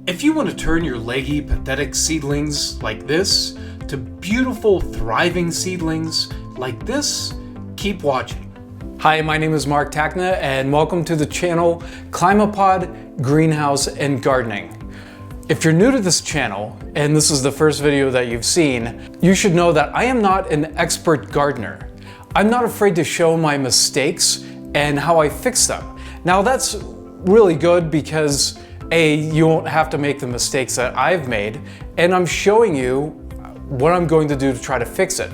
If you want to turn your leggy, pathetic seedlings like this to beautiful, thriving seedlings like this, keep watching. Hi, my name is Mark Takna, and welcome to the channel Climapod, Greenhouse, and Gardening. If you're new to this channel, and this is the first video that you've seen, you should know that I am not an expert gardener. I'm not afraid to show my mistakes and how I fix them. Now that's really good because you won't have to make the mistakes that I've made, and I'm showing you what I'm going to do to try to fix it.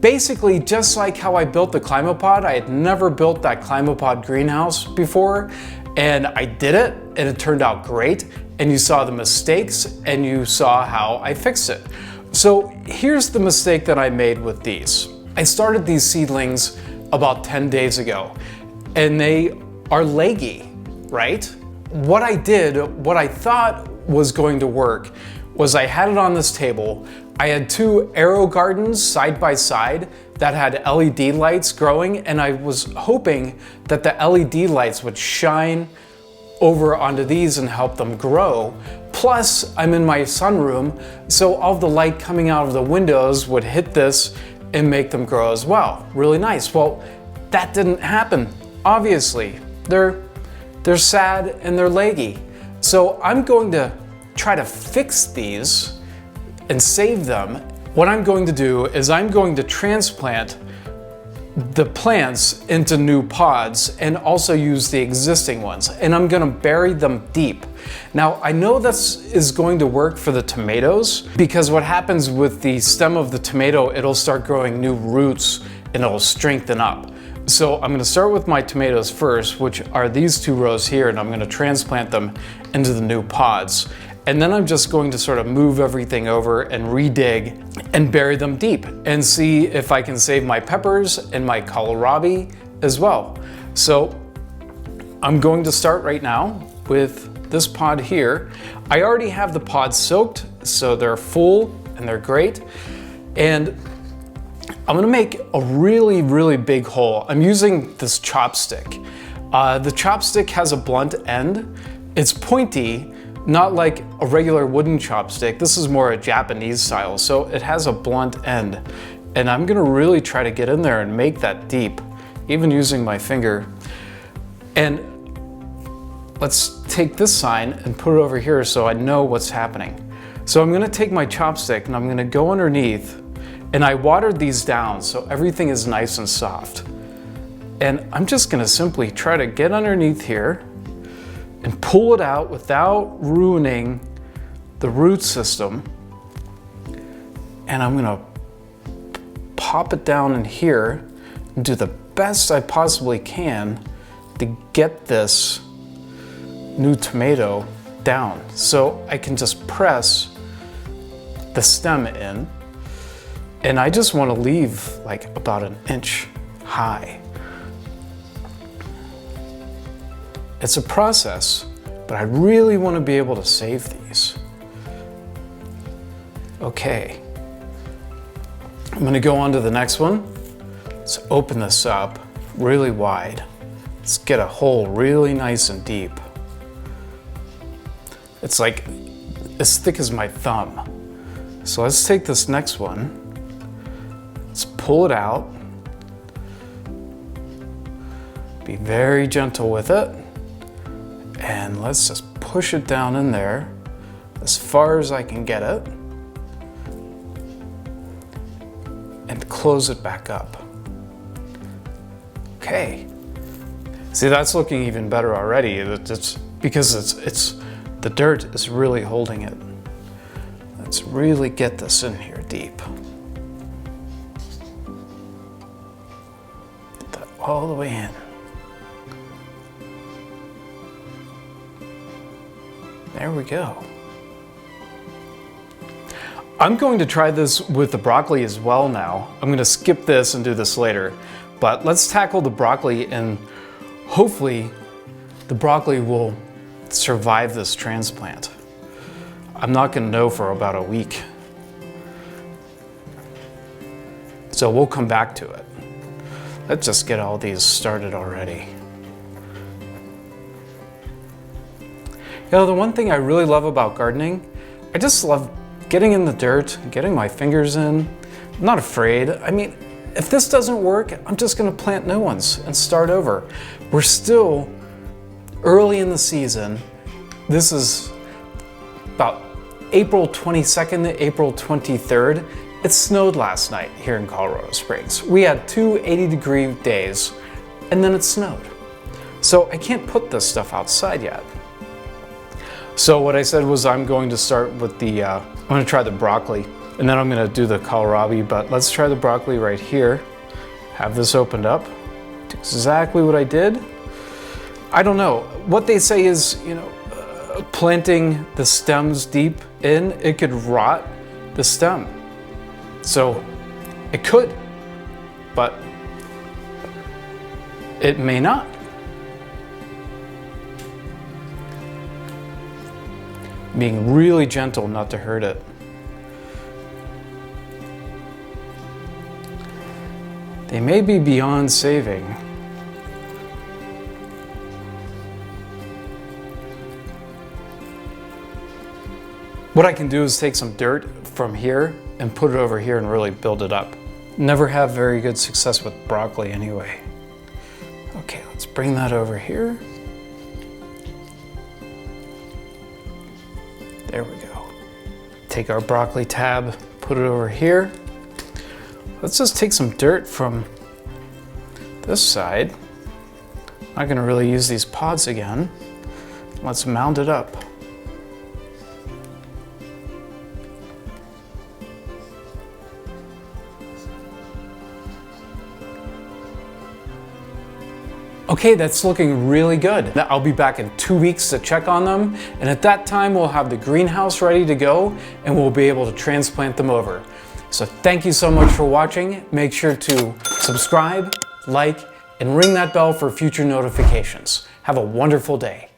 Basically, just like how I built the Climapod, I had never built that Climapod greenhouse before, and I did it, and it turned out great, and you saw the mistakes, and you saw how I fixed it. So here's the mistake that I made with these. I started these seedlings about 10 days ago, and they are leggy, right? What I did, what I thought was going to work, was I had it on this table. I had two arrow gardens side by side that had LED lights growing, and I was hoping that the LED lights would shine over onto these and help them grow. Plus, I'm in my sunroom, so all the light coming out of the windows would hit this and make them grow as well. Really nice. Well, that didn't happen, obviously. They're sad and they're leggy. So I'm going to try to fix these and save them. What I'm going to do is I'm going to transplant the plants into new pods and also use the existing ones. And I'm gonna bury them deep. Now, I know this is going to work for the tomatoes because what happens with the stem of the tomato, it'll start growing new roots and it'll strengthen up. So I'm gonna start with my tomatoes first, which are these two rows here, and I'm gonna transplant them into the new pods. And then I'm just going to sort of move everything over and redig and bury them deep and see if I can save my peppers and my kohlrabi as well. So I'm going to start right now with this pod here. I already have the pods soaked, so they're full and they're great. And I'm gonna make a really, really big hole. I'm using this chopstick. The chopstick has a blunt end. It's pointy, not like a regular wooden chopstick. This is more a Japanese style, so it has a blunt end. And I'm gonna really try to get in there and make that deep, even using my finger. And let's take this sign and put it over here so I know what's happening. So I'm gonna take my chopstick and I'm gonna go underneath, and I watered these down so everything is nice and soft. And I'm just gonna simply try to get underneath here and pull it out without ruining the root system. And I'm gonna pop it down in here and do the best I possibly can to get this new tomato down. So I can just press the stem in, and I just wanna leave like about an inch high. It's a process, but I really want to be able to save these. Okay, I'm going to go on to the next one. Let's open this up really wide. Let's get a hole really nice and deep. It's like as thick as my thumb. So let's take this next one. Let's pull it out. Be very gentle with it. And let's just push it down in there as far as I can get it and close it back up. Okay. See, that's looking even better already. It's because it's the dirt is really holding it. Let's really get this in here deep. Get that all the way in. There we go. I'm going to try this with the broccoli as well now. I'm going to skip this and do this later, but let's tackle the broccoli, and hopefully the broccoli will survive this transplant. I'm not going to know for about a week. So we'll come back to it. Let's just get all these started already. You know, the one thing I really love about gardening, I just love getting in the dirt, getting my fingers in. I'm not afraid. I mean, if this doesn't work, I'm just gonna plant new ones and start over. We're still early in the season. This is about April 22nd to April 23rd. It snowed last night here in Colorado Springs. We had 2 80-degree days and then it snowed. So I can't put this stuff outside yet. So what I said was I'm going to start with the, I'm gonna try the broccoli and then I'm gonna do the kohlrabi, but let's try the broccoli right here. Have this opened up. Do exactly what I did. I don't know. What they say is, you know, planting the stems deep in, it could rot the stem. So it could, but it may not. Being really gentle not to hurt it. They may be beyond saving. What I can do is take some dirt from here and put it over here and really build it up. Never have very good success with broccoli anyway. Okay, let's bring that over here. There we go. Take our broccoli tab, put it over here. Let's just take some dirt from this side. Not gonna really use these pods again. Let's mound it up. Okay, that's looking really good. I'll be back in 2 weeks to check on them, and at that time we'll have the greenhouse ready to go and we'll be able to transplant them over. So thank you so much for watching. Make sure to subscribe, like, and ring that bell for future notifications. Have a wonderful day.